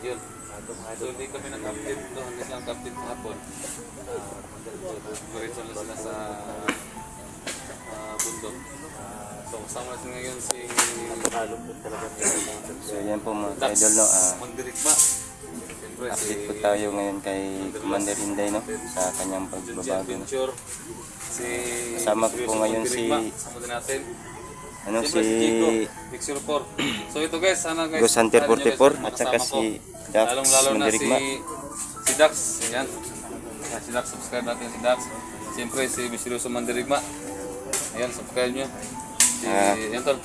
Yun. So hindi kami nag-update doon, hindi lang update hapon. Diretso lang sila sa bundok. So kasama natin ngayon si So yan po mga Dax idol, no? Mandirigma. Siyempre si Update po tayo ngayon kay Commander Inday, no? Sa kanyang Junji pagbabago, no? Adventure. Si Kasama ko po ngayon Mandirigma. si- Kasama din natin. Ano Siyempre si Jigo, Pixel 4. So ito guys, sana guys. Ghost Hunter sabi niyo, 44 guys, at saka makasama si ko. Dax Lalong-lalo na Mandirigma. si Dax. Ayan. Si Dax, subscribe natin si Dax. Siyempre si Misteryoso Mandirigma. Ayan, subscribe nyo. Yan tol.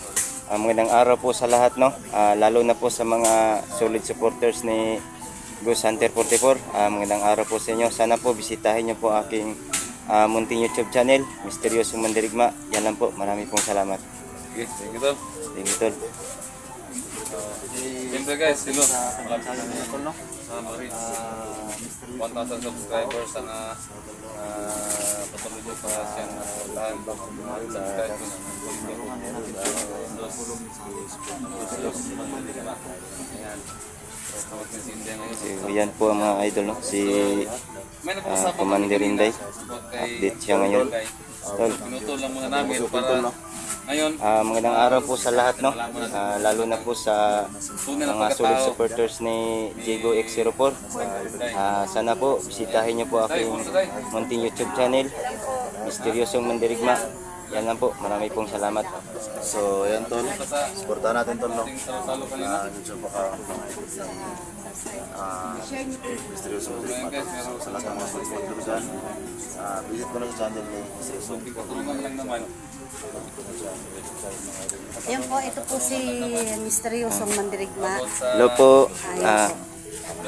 Magandang araw po sa lahat, no? Lalo na po sa mga solid supporters ni Ghost Hunter 44. Magandang araw po sa inyo. Sana po bisitahin niyo po aking munting YouTube channel, Misteryoso Mandirigma. Yan lang po. Marami pong salamat. Okay, thank you tol. Thank you, tol. Siyempre guys, silo. Maraming salamat sa Maris. 1,000 subscribers. Sana patuloy nyo pa siyang tahan. Subscribe ko na. So, yan po ang mga idol, no? Si Commander Inday. Update siya ngayon. Tol. Pinuto lang muna namin para ngayon. Magandang araw po sa lahat, no? Lalo na po sa mga solid supporters ni Jigo X04. Sana po bisitahin niyo po aking munting YouTube channel, Misteryosong Mandirigma. Yan lang po. Marami pong salamat. So, yan tol. Supportahan natin tol, no? Salo kanina. Medyo baka misteryoso mo din sa lahat ng mga supporter dyan. Visit ko na sa channel ni Misteryoso. Tulungan lang naman. Yan po, ito po si Misteryosong Mandirigma. Hello po.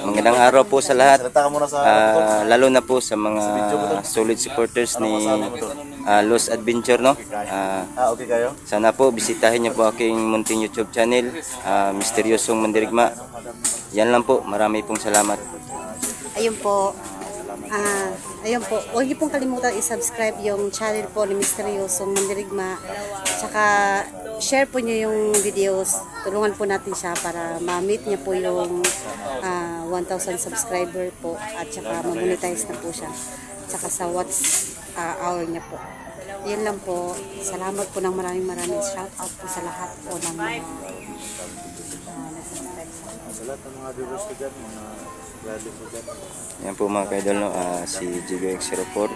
Magandang araw po sa lahat. Salita ka muna sa Lalo na po sa mga solid supporters ni Lost Adventure, no? okay kayo? Sana po bisitahin niyo po aking munting YouTube channel, Misteryosong Mandirigma. Yan lang po. Marami pong salamat. Ayun po. Ayun po. Huwag niyo pong kalimutan i-subscribe yung channel po ni Misteryosong Mandirigma. Tsaka share po niyo yung videos. Tulungan po natin siya para ma-meet niya po yung 1,000 subscriber po. At tsaka ma-monetize na po siya. Tsaka sa watch hour niya po. Yun lang po. Salamat po ng maraming shout out po sa lahat po ng mga Sa lahat ng mga viewers ko dyan, mga galo ko dyan. Yan po mga kaidol, no? Si Jigo X04,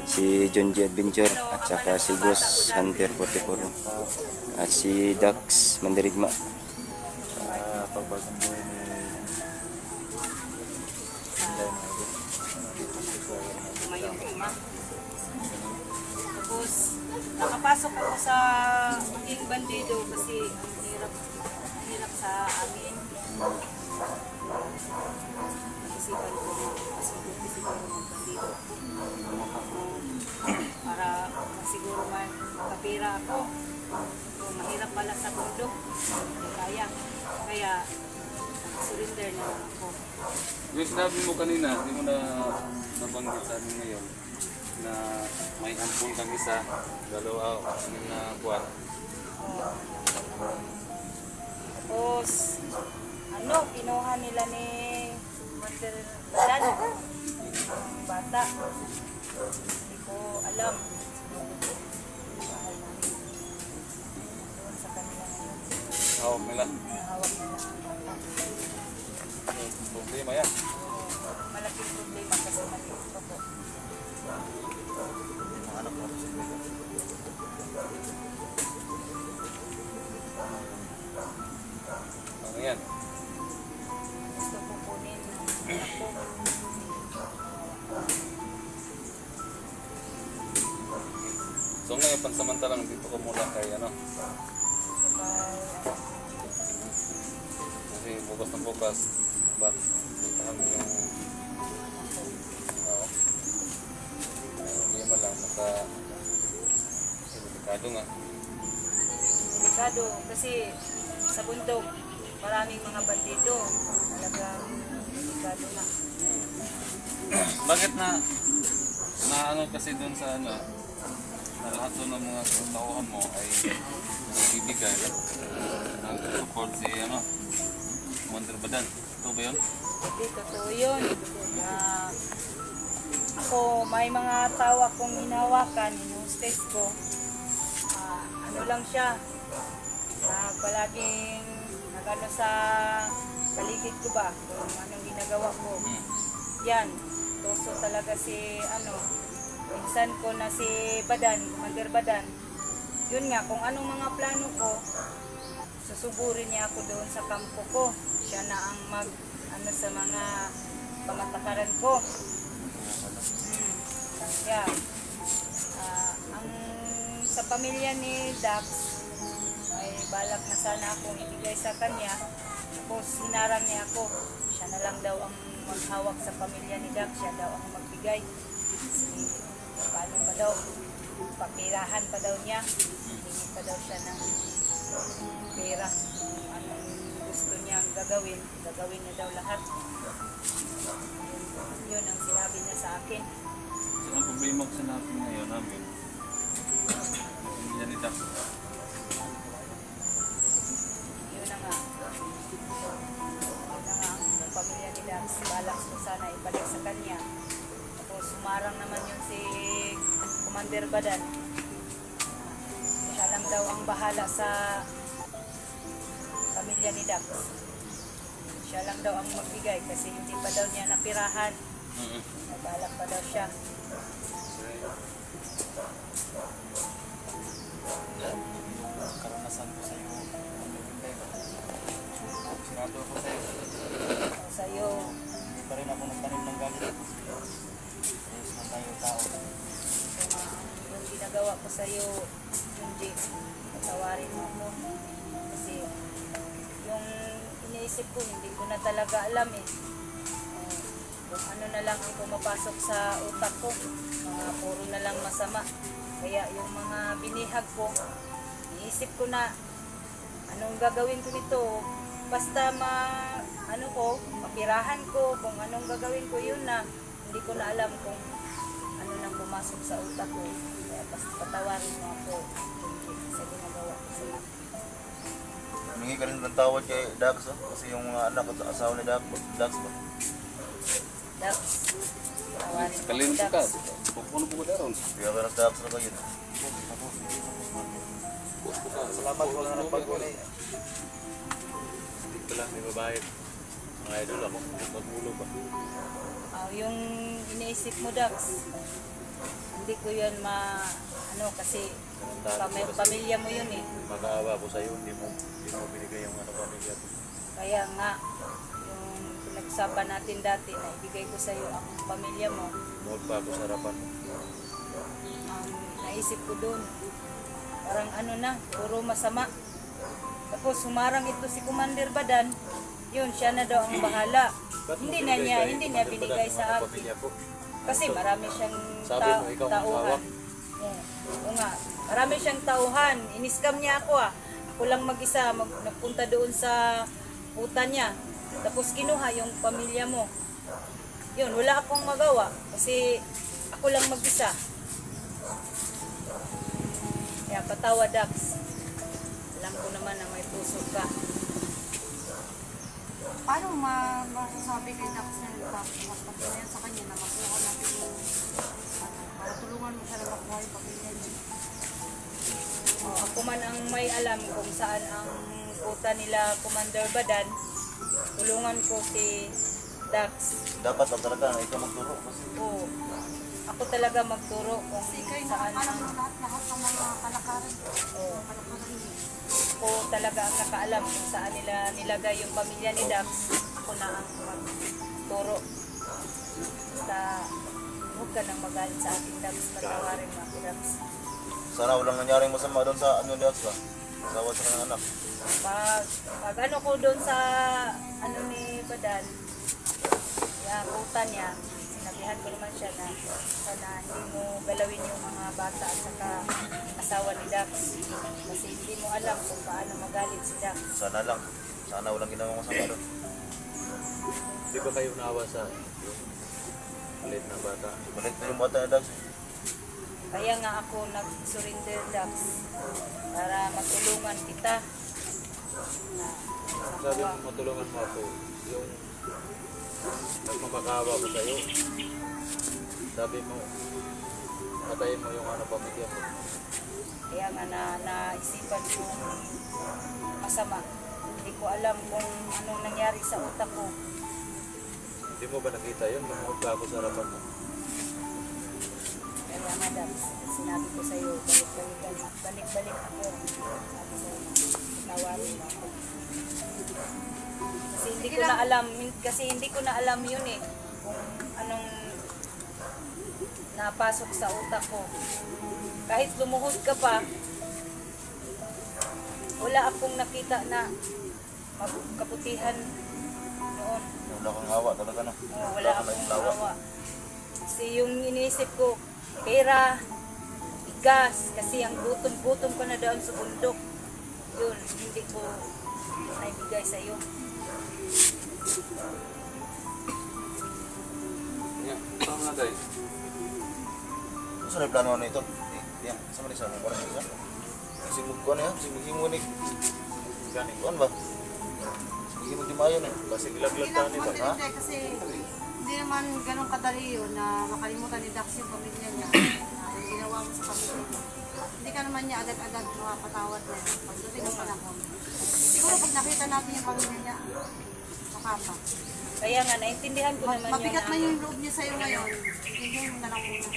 si Junji Adventure, at saka si Ghost Hunter 44, no? At si Dax Mandirigma. Pagbagong buhay ni Inday, mga idol. Tapos, nakapasok ako sa maging bandido kasi hirap sa amin. Isipan ko ng bandido. Para siguro makapira ako. Kung mahirap pala sa bundok, hindi kaya. Kaya, surrender na lang ako. Yung sinabi mo kanina, hindi mo na nabanggit sa amin ngayon na may ampun kang isa, dalawa, na buwan. Tapos, kinuha nila ni Mother Dan, bata. Hindi ko alam. Doon sa kanila ngayon. Hawak nila. Hawak nila. Problema yan. Malaking problema kasi maliit pa po. Mga anak mo sa mga. Ano yan? Gusto ko kunin ng ako. So ngayon, pansamantalang dito ko muna kay ano. Kasi bukas ng bukas, puntahan mo yung hindi man lang delikado nga. Delikado kasi sa bundok maraming mga bandido. Talagang delikado na. Bakit na ano kasi doon sa ano, na lahat doon ng mga tauhan mo ay nagbibigay ng support si ano, Commander Badan. Totoo ba yun? Hindi totoo yun. Ah, ako, may mga tao akong hinawakan, in-hostess ko. Ano lang siya, palaging nagano sa paligid ko ba, kung anong ginagawa ko. Yan, tuso talaga si, pinsan ko na si Badan, Commander Badan. Yun nga, kung anong mga plano ko, susugurin niya ako doon sa kampo ko. Siya na ang sa mga pamatakaran ko. Yeah. Ang sa pamilya ni Dax ay balak na sana akong ibigay sa kanya. Tapos hinarang niya ako. Siya na lang daw ang maghawak sa pamilya ni Dax. Siya daw ang magbigay. Paano pa daw? Papirahan pa daw niya. Hindi pa daw siya ng pera. Anong gusto niyang gagawin niya daw lahat. Yun ang sinabi niya sa akin. So, ang problema ko sa natin ngayon namin, hindi niya ni Dax. Yun na nga. Ang pamilya ni Dax, balak ko sana ibalik sa kanya. Tapos sumarang naman yun si Commander Badan. Siya lang daw ang bahala sa pamilya ni Dax. Siya lang daw ang magbigay kasi hindi pa daw niya napirahan. Nabalak pa daw siya. Karanasan ko sa iyo. Sigurado ako sa iyo. Sa'yo, Hindi pa rin ako nagtanim ng galit. Ayos na tayo tao. yung ginagawa ko sa'yo, hindi, patawarin mo ako. Kasi yung iniisip ko, hindi ko na talaga alam eh. Kung ano na lang ang pumapasok sa utak ko, mga puro na lang masama. Kaya yung mga binihag ko, iniisip ko na anong gagawin ko nito. Basta mapirahan ko, kung anong gagawin ko, yun na. Hindi ko na alam kung ano nang pumasok sa utak ko. Kaya basta patawarin mo ako sa ginagawa ko sa'yo. Humingi ka rin ng tawad kay Dax, kasi yung mga anak at asawa ni Dax ba? Dax, patawarin mo Kalin ako, ka. Dax. Pupuno po ko daron. Kaya ka ng Dax na kayo. Salamat ko na nagpag-uli. Hindi ko lang, may babayad. Mga idol ako, magmulo ba? Yung iniisip mo, Dax, hindi ko yun kasi pamilya mo yun eh. Mag-aawa ko sa'yo, hindi mo binigay yung pamilya ko. Kaya nga, yung pinag-usapan natin dati na ibigay ko sa'yo ang pamilya mo, Huwag pa ako sa harapan mo. ang naisip ko doon, parang puro masama. Tapos sumarang ito si Commander Badan, yun, siya na daw ang bahala. Hindi niya binigay sa akin. Pamilya ko. Kasi marami siyang Sabi mo, ikaw ang tauhan. hawak. Oo nga, marami siyang tauhan. Iniskam niya ako ah. Ako lang mag-isa, nagpunta doon sa puta niya. Tapos kinuha yung pamilya mo. Yun, wala akong magawa. Kasi ako lang mag-isa. Kaya patawa, Dax. Alam ko naman na may puso ka. Paano masasabi kay Dax na magpapatuloyan sa kanya na makuha natin yung para tulungan mo siya na makuha yung pamilya niya? Ako man ang may alam kung saan ang puta nila Commander Badan, tulungan ko si Dax. Dapat ang talaga na ikaw magturo. Kasi Oo. Ako talaga magturo kung saan ang Lahat ng mga kalakaran. oo. Kalakaran niya. Ako talaga ang nakaalam kung saan nila nilagay yung pamilya ni Dax. Ako na ang magturo. Basta huwag ka nang magalit sa akin, Dax. Patawarin mo ako, Dax. sana walang nangyaring masama doon sa Dax ba? Asawa sa kanyang anak. Pag ano ko doon sa ni Badan, yung puta niya, sinabihan ko naman siya na sana hindi mo galawin yung mga bata at saka asawa ni Dax. Kasi hindi mo alam kung paano magalit si Dax. Sana lang. Sana walang ginawang masama doon. Hindi ba kayo naawa sa yung malit na bata? Malit na yung bata ni Dax. Kaya nga ako nag-surrender, Dax, para matulungan kita. Sabi mo matulungan mo ako, yung nagpakawa ko sa'yo. Sabi mo, patayin mo yung ano, pamilya mo. Kaya nga naisipan ko masama. Hindi ko alam kung anong nangyari sa utak ko. Hindi mo ba nakita yun? Lumuhod ka ako sa harapan mo. Kaya nga, Dax, sinabi ko sa'yo, balik-balik ako. Sabi sa'yo, tawarin mo ako. Kasi hindi ko na alam yun eh. Kung anong napasok sa utak ko. Kahit lumuhod ka pa, wala akong nakita na kabutihan noon. Wala kang awa talaga na. Oo, wala akong awa. Kasi yung iniisip ko, pera, igas, kasi ang gutom-gutom ko na doon sa bundok. Yun, hindi ko naibigay sa iyo. Tama na tayo. Saan na yung plano na ito? Yan, sama ni Sama. Parang isa. Simug ko na yan. Simug ni. Gani. Kuan ba? Simug di mayo na. Kasi gilaglag ka nito. Ha? Kasi hindi naman ganun kadali yun na makalimutan ni Dax yung pamilya niya. Yung ginawa mo sa pamilya niya. Hindi ka naman niya agad-agad makapatawad na yun. Pagdating ng panahon. Siguro pag nakita natin yung pamilya niya, makapa. Kaya nga, naintindihan ko naman Mabigat man yung loob niya sa'yo ngayon. Hindi mo na lang muna.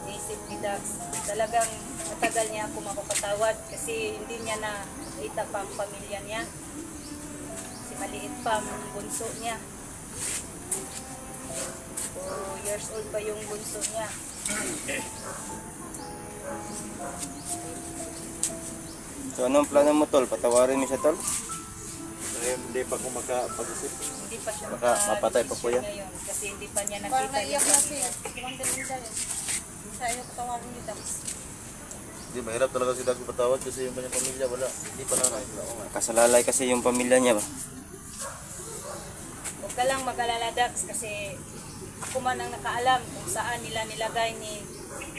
naisip ni Dax. Talagang matagal niya ako mapapatawad kasi hindi niya na kita pa ang pamilya niya. Si maliit pa ang bunso niya. 4 years old pa yung bunso niya. So anong plano mo tol? Patawarin mo siya tol? Hindi pa ako makapag-isip. Hindi pa siya Baka mapatay pa po yan. ngayon kasi hindi pa niya Parang nakita naiyak yung na siya. Kumanda rin siya. Sa iyo patawarin ni Dax. Hindi, mahirap talaga si Dax patawad kasi yung kanyang pamilya wala. Hindi pa nanay. Kasalalay kasi yung pamilya niya ba? Huwag ka lang mag-alala, Dax, kasi ako man ang nakaalam kung saan nila nilagay ni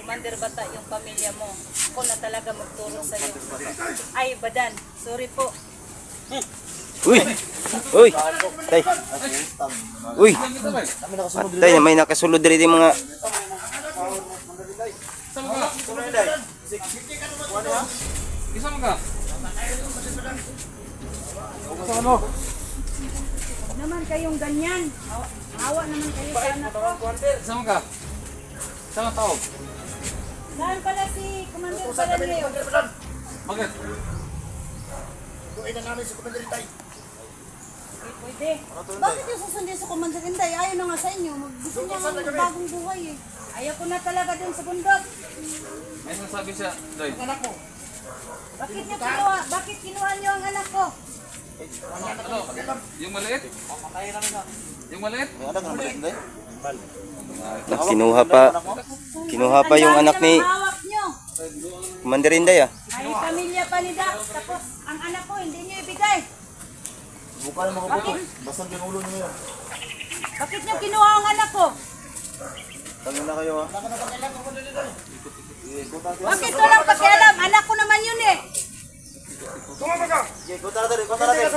Commander Bata yung pamilya mo. Ako na talaga magturo sa iyo. Ay, Badan, sorry po. Uy! Uy! Tay! Uy! Tay, may nakasulod rin yung mga... Isama ka? Huwag naman kayong ganyan. Awa naman kayo sa anak ko. Isama ka? Isama tao. Saan pala si Commander Balaneo? Bakit? Pwede. Bakit yung susundin sa Commander Inday? Ayaw na nga sa inyo. Gusto niya nga bagong buhay eh. Ayaw ko na talaga dun sa bundok. May sinasabi siya, Doy. Bakit kinuha niyo ang anak ko? Ano? Yung maliit? Yung maliit? May anak na maliit hindi? Kinuha pa yung anak ni Hawak niyo. Commander Inday ah. Ay, pamilya pa ni Dax. Tapos, ang anak ko, hindi niyo ibigay. Buka yung mga buto. Basag yung ulo niyo yun. Bakit niyo kinuha ang anak ko? Tangin na kayo ha. Bakit walang pakialam? Anak ko naman yun eh. Sige, kunta natin, kunta natin.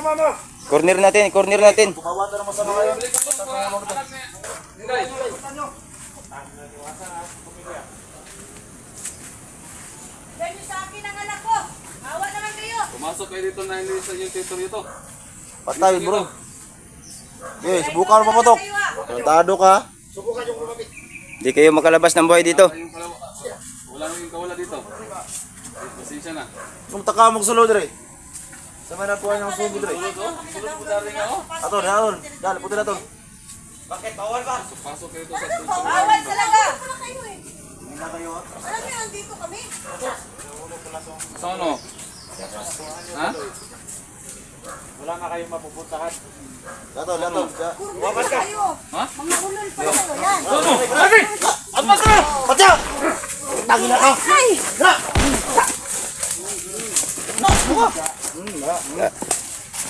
Corner natin. Kumawa na naman sa mga kayo. Hinday. Ganyo sa akin ang anak ko. Awa naman kayo. Pumasok kayo dito na hindi sa yung tito nito. Patay bro. Yes, buka mo papatok. Tado ka. Hindi kayo makalabas ng buhay dito. Wala nang kawala dito. Pasensya na. Kung taka mo sulod re. Sa mana po ang sulod re. Sulod mo daring ako. Aton, aton. Dal, puti na ton. Pasok kayo dito sa sulod. Bawal talaga. Alam niyo, nandito kami. So ano? Ha? Aton, aton. Wakas ka. Ha? Mga ulol pa kayo. Yan. Patya! Tangin na ka. Ay!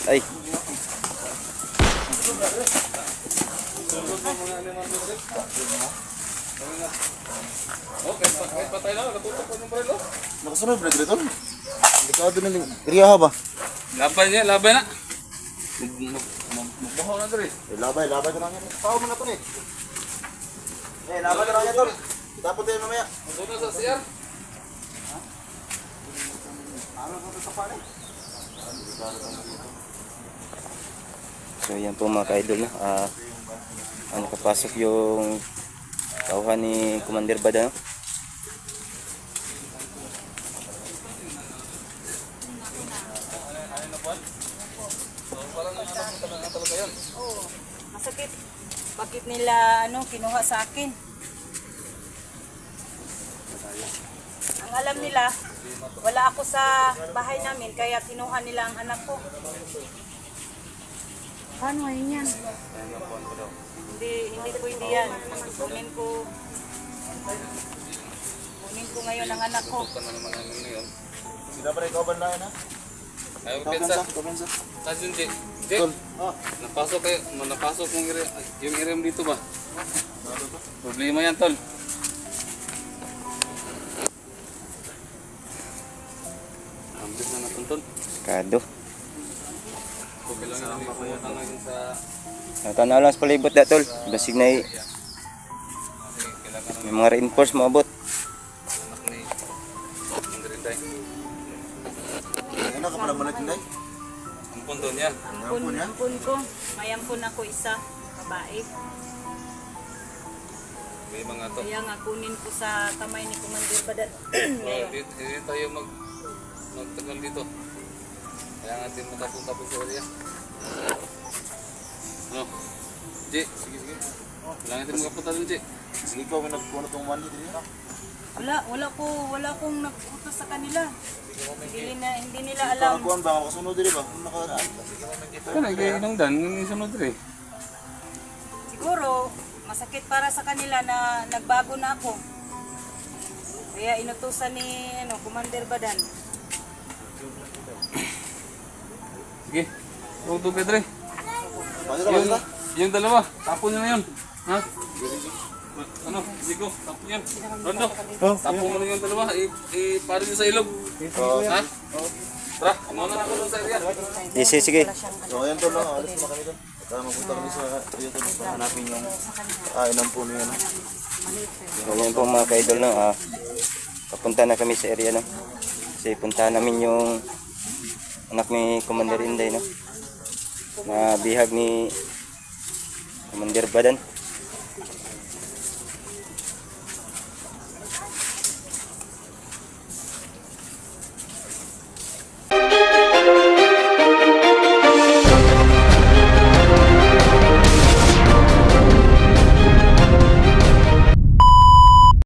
Ay, Okay, kahit patay lang. Natutok ko yung barilo. Nakasunod bro dito. Delikado na ning. Iriya ba? Laban niya, laban na. Baho na diri. Labay ka lang yan. Tao mo na to ni. Labay ka lang yan tol. Dapat tayo mamaya. Doon na sa CR. So yan po mga ka-idol no. Nakapasok yung tauhan ni Commander Bada no? Oo, masakit. Bakit nila kinuha sa akin? Ang alam nila, wala ako sa bahay namin kaya kinuha nila ang anak ko. Paano ngayon yan? Hindi pwede yan. Kunin ko ngayon ang anak ko. Tukan na naman namin ngayon. Sila pa rin ikaw ba na yan ha? Ayaw Ikaw pensa. pensa. Kasi yung Jake, napasok yung irim dito ba? Problema yan, tol. Ambis na natuntun. Kado. Okay lang yung ipumunta ngayon sa... Tanaw lang sa palibot da tol. Basig na Kasi kailangan may mga reinforce maabot. anak ni Ingriday. Ano ka pala malit hindi? Ang punto niya. Ampun ko. May ampun ako isa. Babae. May mga to. Kaya nga kunin ko sa kamay ni Commander Badan. Ngayon. Hindi tayo magtagal dito. Kaya nga din makapunta po sa area. Ano? Ji, sige. Kailangan natin makapunta dun, Ji. Sige ikaw may nagpuno itong mandi din ha? Wala akong nag-utos sa kanila. Hindi nila alam. Kakakuan ba? Makasunod din ba? Nakaraan. Kaya inang dan, yung sunod rin. Siguro, masakit para sa kanila na nagbago na ako. Kaya inutusan ni Commander Badan. Sige, huwag to Pedre. Pwede na. Yung dalawa, tapon nyo na yun. Ha? Ano? Zigo, tapon yun. Rondo, tapon mo na yung dalawa. Iparo nyo sa ilog. Ha? Tara, muna na ako doon sa area. Sige. So ayan tol, alis na kami doon. Kaya mapunta kami sa iyo tol. Hanapin yung inang puno yan. So yan po mga ka-idol no. Papunta na kami sa area no. Kasi puntahan namin yung anak ni Commander Inday no. Na bihag ni Commander Badan.